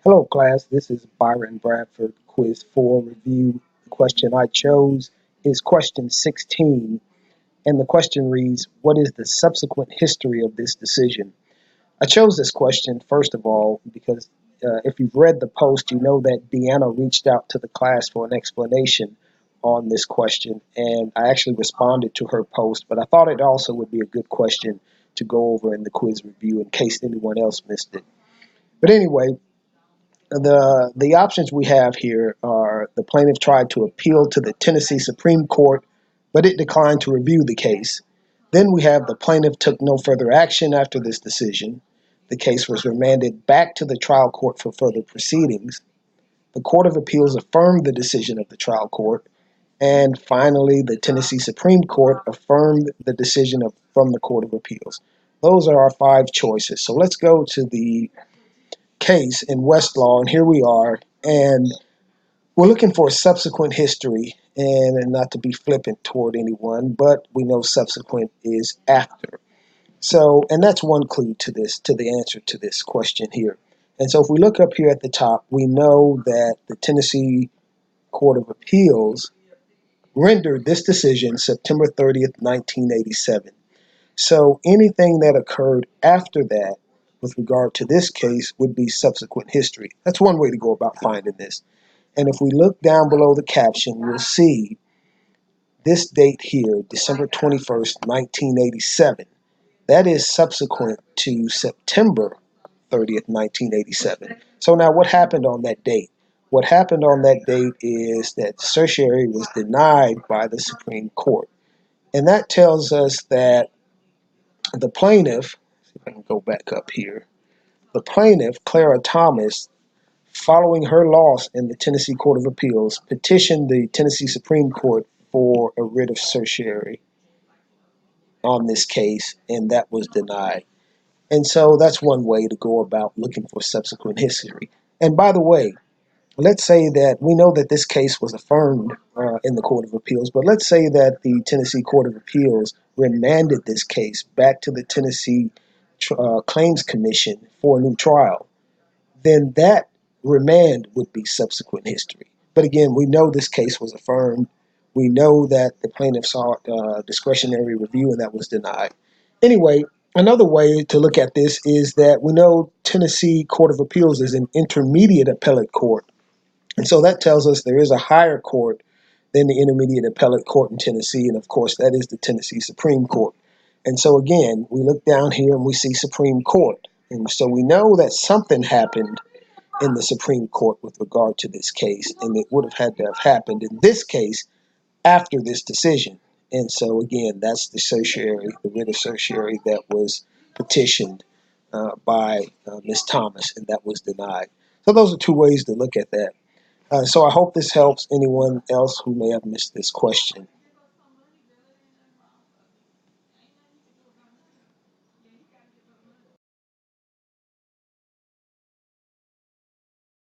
Hello, class. This is Byron Bradford, Quiz 4 review. The question I chose is question 16, and the question reads, what is the subsequent history of this decision? I chose this question, first of all, because if you've read the post, you know that Deanna reached out to the class for an explanation on this question, and I actually responded to her post, but I thought it also would be a good question to go over in the quiz review in case anyone else missed it. But anyway, the options we have here are the plaintiff tried to appeal to the Tennessee Supreme Court, but it declined to review the case. Then we have the plaintiff took no further action after this decision. The case was remanded back to the trial court for further proceedings. The Court of Appeals affirmed the decision of the trial court. And finally, the Tennessee Supreme Court affirmed the decision from the Court of Appeals. Those are our five choices. So let's go to the case in Westlaw, and here we are, and we're looking for subsequent history, and not to be flippant toward anyone, but we know subsequent is after. So, and that's one clue to this, to the answer to this question here. And so if we look up here at the top, we know that the Tennessee Court of Appeals rendered this decision September 30th, 1987. So anything that occurred after that with regard to this case would be subsequent history. That's one way to go about finding this. And if we look down below the caption, we'll see this date here, December 21st, 1987. That is subsequent to September 30th, 1987. So now what happened on that date? What happened on that date is that certiorari was denied by the Supreme Court. And that tells us that the plaintiff, if I can go back up here, the plaintiff, Clara Thomas, following her loss in the Tennessee Court of Appeals, petitioned the Tennessee Supreme Court for a writ of certiorari on this case, and that was denied. And so that's one way to go about looking for subsequent history. And by the way, let's say that we know that this case was affirmed in the Court of Appeals, but let's say that the Tennessee Court of Appeals remanded this case back to the Tennessee Claims Commission for a new trial. Then that remand would be subsequent history. But again, we know this case was affirmed. We know that the plaintiff sought discretionary review and that was denied. Anyway, another way to look at this is that we know Tennessee Court of Appeals is an intermediate appellate court. And so that tells us there is a higher court than the intermediate appellate court in Tennessee. And of course, that is the Tennessee Supreme Court. And so again, we look down here and we see Supreme Court. And so we know that something happened in the Supreme Court with regard to this case, and it would have had to have happened in this case after this decision. And so again, that's the certiorari, the writ of certiorari that was petitioned by Ms. Thomas, and that was denied. So those are two ways to look at that. So I hope this helps anyone else who may have missed this question.